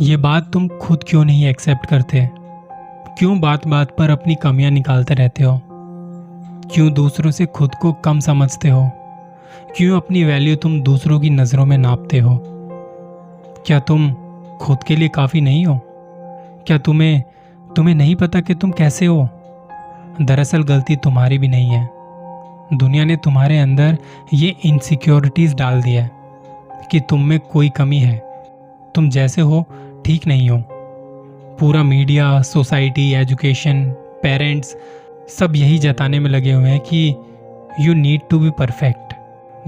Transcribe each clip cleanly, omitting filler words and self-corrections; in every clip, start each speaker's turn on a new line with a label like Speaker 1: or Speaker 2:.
Speaker 1: ये बात तुम खुद क्यों नहीं एक्सेप्ट करते? क्यों बात बात पर अपनी कमियां निकालते रहते हो? क्यों दूसरों से खुद को कम समझते हो? क्यों अपनी वैल्यू तुम दूसरों की नज़रों में नापते हो? क्या तुम खुद के लिए काफ़ी नहीं हो? क्या तुम्हें तुम्हें नहीं पता कि तुम कैसे हो? दरअसल गलती तुम्हारी भी नहीं है। दुनिया ने तुम्हारे अंदर ये इनसिक्योरिटीज़ डाल दी है कि तुम में कोई कमी है। तुम जैसे हो ठीक नहीं हो। पूरा मीडिया, सोसाइटी, एजुकेशन, पेरेंट्स सब यही जताने में लगे हुए हैं कि you need to be perfect.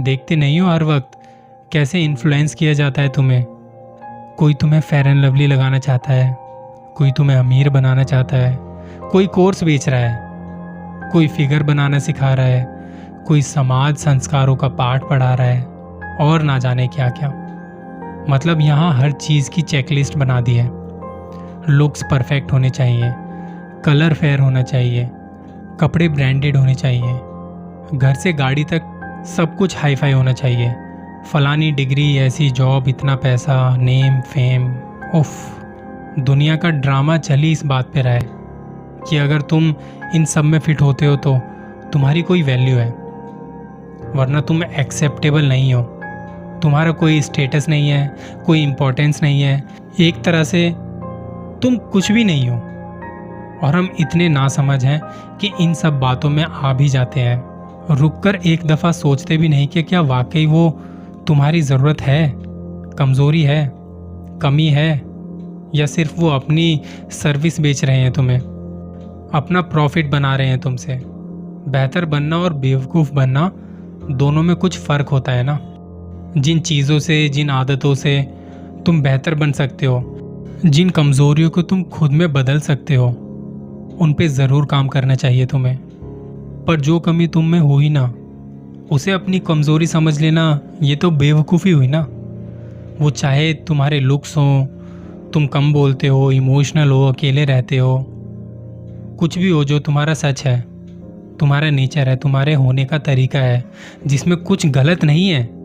Speaker 1: देखते नहीं हो हर वक्त कैसे इन्फ्लुएंस किया जाता है तुम्हें। कोई तुम्हें फेयर एंड लवली लगाना चाहता है, कोई तुम्हें अमीर बनाना चाहता है, कोई कोर्स बेच रहा है, कोई फिगर बनाना सिखा रहा है, कोई समाज संस्कारों का पाठ पढ़ा रहा है और ना जाने क्या क्या। मतलब यहाँ हर चीज़ की चेकलिस्ट बना दी है। लुक्स परफेक्ट होने चाहिए, कलर फेयर होना चाहिए, कपड़े ब्रांडेड होने चाहिए, घर से गाड़ी तक सब कुछ हाई फाई होना चाहिए, फलानी डिग्री, ऐसी जॉब, इतना पैसा, नेम, फेम। उफ, दुनिया का ड्रामा चल ही इस बात पे रहा है कि अगर तुम इन सब में फिट होते हो तो तुम्हारी कोई वैल्यू है, वरना तुम एक्सेप्टेबल नहीं हो। तुम्हारा कोई स्टेटस नहीं है, कोई इम्पोर्टेंस नहीं है। एक तरह से तुम कुछ भी नहीं हो। और हम इतने नासमझ हैं कि इन सब बातों में आ भी जाते हैं। रुककर एक दफ़ा सोचते भी नहीं कि क्या वाकई वो तुम्हारी ज़रूरत है, कमज़ोरी है, कमी है, या सिर्फ वो अपनी सर्विस बेच रहे हैं तुम्हें, अपना प्रॉफिट बना रहे हैं तुमसे। बेहतर बनना और बेवकूफ़ बनना दोनों में कुछ फ़र्क होता है ना। जिन चीज़ों से, जिन आदतों से तुम बेहतर बन सकते हो, जिन कमज़ोरियों को तुम खुद में बदल सकते हो, उन पे ज़रूर काम करना चाहिए तुम्हें। पर जो कमी तुम में हुई ना, उसे अपनी कमज़ोरी समझ लेना, ये तो बेवकूफ़ी हुई ना। वो चाहे तुम्हारे लुक्स हों, तुम कम बोलते हो, इमोशनल हो, अकेले रहते हो, कुछ भी हो, जो तुम्हारा सच है, तुम्हारा नेचर है, तुम्हारे होने का तरीका है, जिसमें कुछ गलत नहीं है।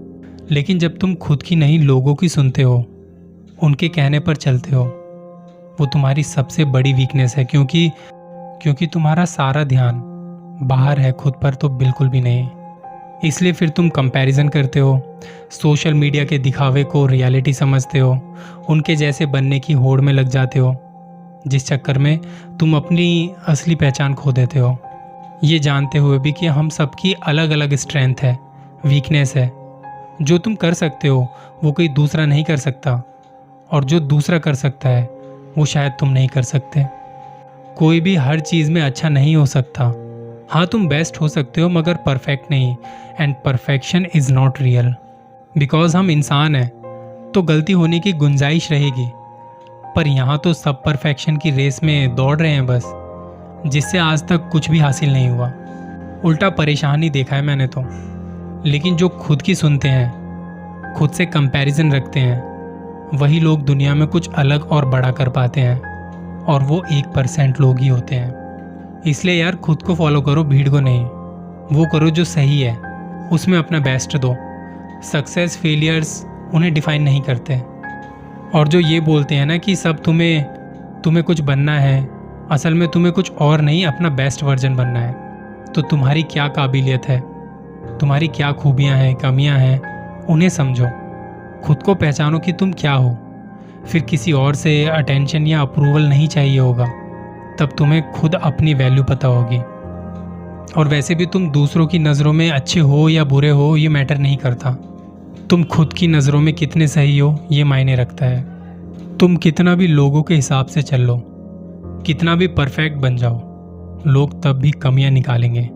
Speaker 1: लेकिन जब तुम खुद की नहीं लोगों की सुनते हो, उनके कहने पर चलते हो, वो तुम्हारी सबसे बड़ी वीकनेस है। क्योंकि तुम्हारा सारा ध्यान बाहर है, खुद पर तो बिल्कुल भी नहीं। इसलिए फिर तुम कंपैरिजन करते हो, सोशल मीडिया के दिखावे को रियलिटी समझते हो, उनके जैसे बनने की होड़ में लग जाते हो, जिस चक्कर में तुम अपनी असली पहचान खो देते हो। ये जानते हुए भी कि हम सबकी अलग अलग स्ट्रेंथ है, वीकनेस है। जो तुम कर सकते हो वो कोई दूसरा नहीं कर सकता, और जो दूसरा कर सकता है वो शायद तुम नहीं कर सकते। कोई भी हर चीज़ में अच्छा नहीं हो सकता। हाँ, तुम बेस्ट हो सकते हो मगर परफेक्ट नहीं। And perfection is not real. Because हम इंसान हैं तो गलती होने की गुंजाइश रहेगी। पर यहाँ तो सब परफेक्शन की रेस में दौड़ रहे हैं बस, जिससे आज तक कुछ भी हासिल नहीं हुआ। उल्टा परेशान ही देखा है मैंने तो। लेकिन जो खुद की सुनते हैं, खुद से कंपैरिजन रखते हैं, वही लोग दुनिया में कुछ अलग और बड़ा कर पाते हैं। और वो 1% लोग ही होते हैं। इसलिए यार, खुद को फॉलो करो, भीड़ को नहीं। वो करो जो सही है, उसमें अपना बेस्ट दो। सक्सेस, फेलियर्स उन्हें डिफाइन नहीं करते। और जो ये बोलते हैं ना कि सब तुम्हें कुछ बनना है, असल में तुम्हें कुछ और नहीं, अपना बेस्ट वर्जन बनना है। तो तुम्हारी क्या काबिलियत है, तुम्हारी क्या खूबियाँ हैं, कमियाँ हैं, उन्हें समझो। खुद को पहचानो कि तुम क्या हो। फिर किसी और से अटेंशन या अप्रूवल नहीं चाहिए होगा। तब तुम्हें खुद अपनी वैल्यू पता होगी। और वैसे भी तुम दूसरों की नज़रों में अच्छे हो या बुरे हो, ये मैटर नहीं करता। तुम खुद की नज़रों में कितने सही हो, ये मायने रखता है। तुम कितना भी लोगों के हिसाब से चल लो, कितना भी परफेक्ट बन जाओ, लोग तब भी कमियां निकालेंगे।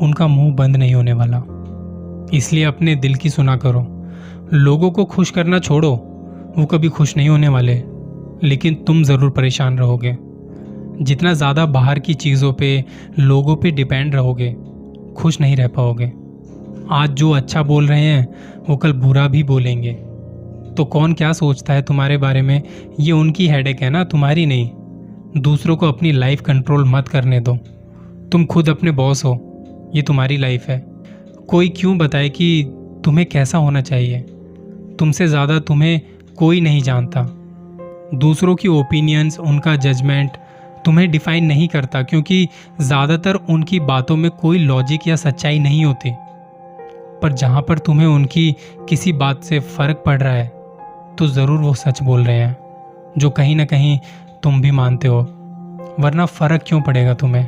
Speaker 1: उनका मुंह बंद नहीं होने वाला। इसलिए अपने दिल की सुना करो। लोगों को खुश करना छोड़ो, वो कभी खुश नहीं होने वाले, लेकिन तुम ज़रूर परेशान रहोगे। जितना ज़्यादा बाहर की चीज़ों पे, लोगों पे डिपेंड रहोगे, खुश नहीं रह पाओगे। आज जो अच्छा बोल रहे हैं वो कल बुरा भी बोलेंगे। तो कौन क्या सोचता है तुम्हारे बारे में, ये उनकी हेडेक है ना, तुम्हारी नहीं। दूसरों को अपनी लाइफ कंट्रोल मत करने दो। तुम खुद अपने बॉस हो, ये तुम्हारी लाइफ है। कोई क्यों बताए कि तुम्हें कैसा होना चाहिए? तुमसे ज़्यादा तुम्हें कोई नहीं जानता। दूसरों की ओपिनियंस, उनका जजमेंट तुम्हें डिफाइन नहीं करता, क्योंकि ज़्यादातर उनकी बातों में कोई लॉजिक या सच्चाई नहीं होती। पर जहाँ पर तुम्हें उनकी किसी बात से फ़र्क पड़ रहा है तो ज़रूर वो सच बोल रहे हैं, जो कहीं ना कहीं तुम भी मानते हो, वरना फ़र्क क्यों पड़ेगा तुम्हें।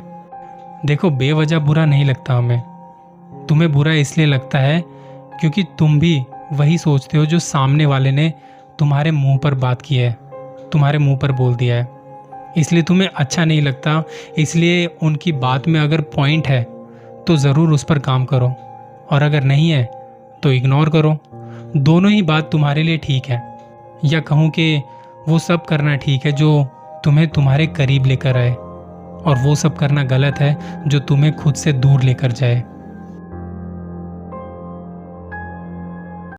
Speaker 1: देखो, बेवजह बुरा नहीं लगता हमें, तुम्हें बुरा इसलिए लगता है क्योंकि तुम भी वही सोचते हो जो सामने वाले ने तुम्हारे मुंह पर बात की है, तुम्हारे मुंह पर बोल दिया है, इसलिए तुम्हें अच्छा नहीं लगता। इसलिए उनकी बात में अगर पॉइंट है तो ज़रूर उस पर काम करो, और अगर नहीं है तो इग्नोर करो। दोनों ही बात तुम्हारे लिए ठीक है, या कहूँ कि वो सब करना ठीक है जो तुम्हें तुम्हारे करीब लेकर आए, और वो सब करना गलत है जो तुम्हें खुद से दूर लेकर जाए।